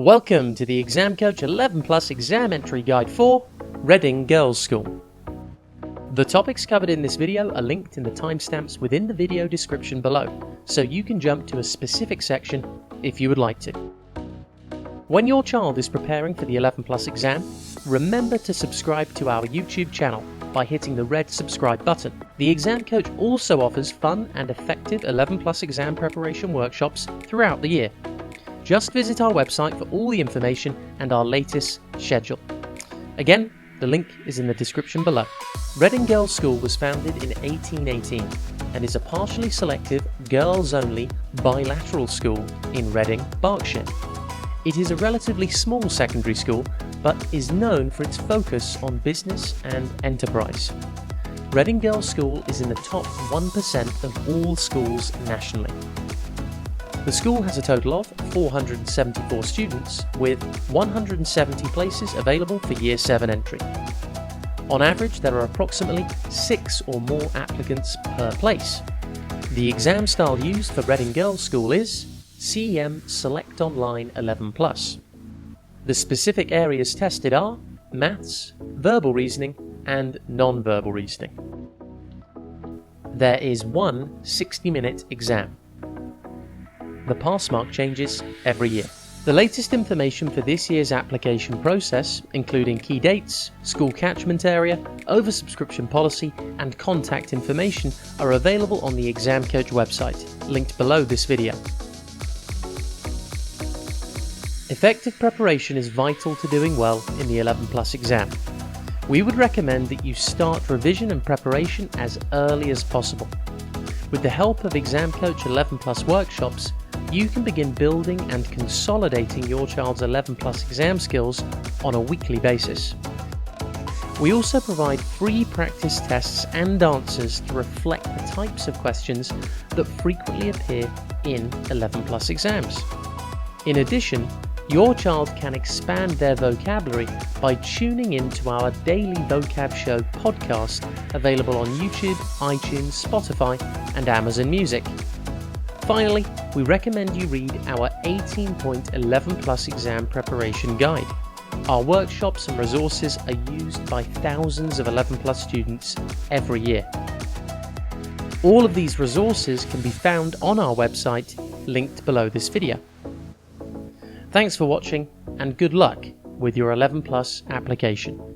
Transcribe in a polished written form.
Welcome to the Exam Coach 11 Plus Exam Entry Guide for Reading Girls' School. The topics covered in this video are linked in the timestamps within the video description below, so you can jump to a specific section if you would like to. When your child is preparing for the 11 Plus exam, remember to subscribe to our YouTube channel by hitting the red subscribe button. The Exam Coach also offers fun and effective 11 Plus exam preparation workshops throughout the year. Just visit our website for all the information and our latest schedule. Again, the link is in the description below. Reading Girls' School was founded in 1818 and is a partially selective, girls-only bilateral school in Reading, Berkshire. It is a relatively small secondary school, but is known for its focus on business and enterprise. Reading Girls' School is in the top 1% of all schools nationally. The school has a total of 474 students, with 170 places available for Year 7 entry. On average, there are approximately 6 or more applicants per place. The exam style used for Reading Girls' School is CEM Select Online 11 Plus. The specific areas tested are maths, verbal reasoning, and non-verbal reasoning. There is one 60-minute exam. The pass mark changes every year. The latest information for this year's application process, including key dates, school catchment area, oversubscription policy, and contact information, are available on the Exam Coach website, linked below this video. Effective preparation is vital to doing well in the 11 Plus exam. We would recommend that you start revision and preparation as early as possible. With the help of Exam Coach 11 Plus workshops, you can begin building and consolidating your child's 11 Plus exam skills on a weekly basis. We also provide free practice tests and answers to reflect the types of questions that frequently appear in 11 Plus exams. In addition, your child can expand their vocabulary by tuning into our daily Vocab Show podcast, available on YouTube, iTunes, Spotify, and Amazon Music. Finally, we recommend you read our 18-point 11 Plus exam preparation guide. Our workshops and resources are used by thousands of 11 Plus students every year. All of these resources can be found on our website, linked below this video. Thanks for watching, and good luck with your 11 Plus application.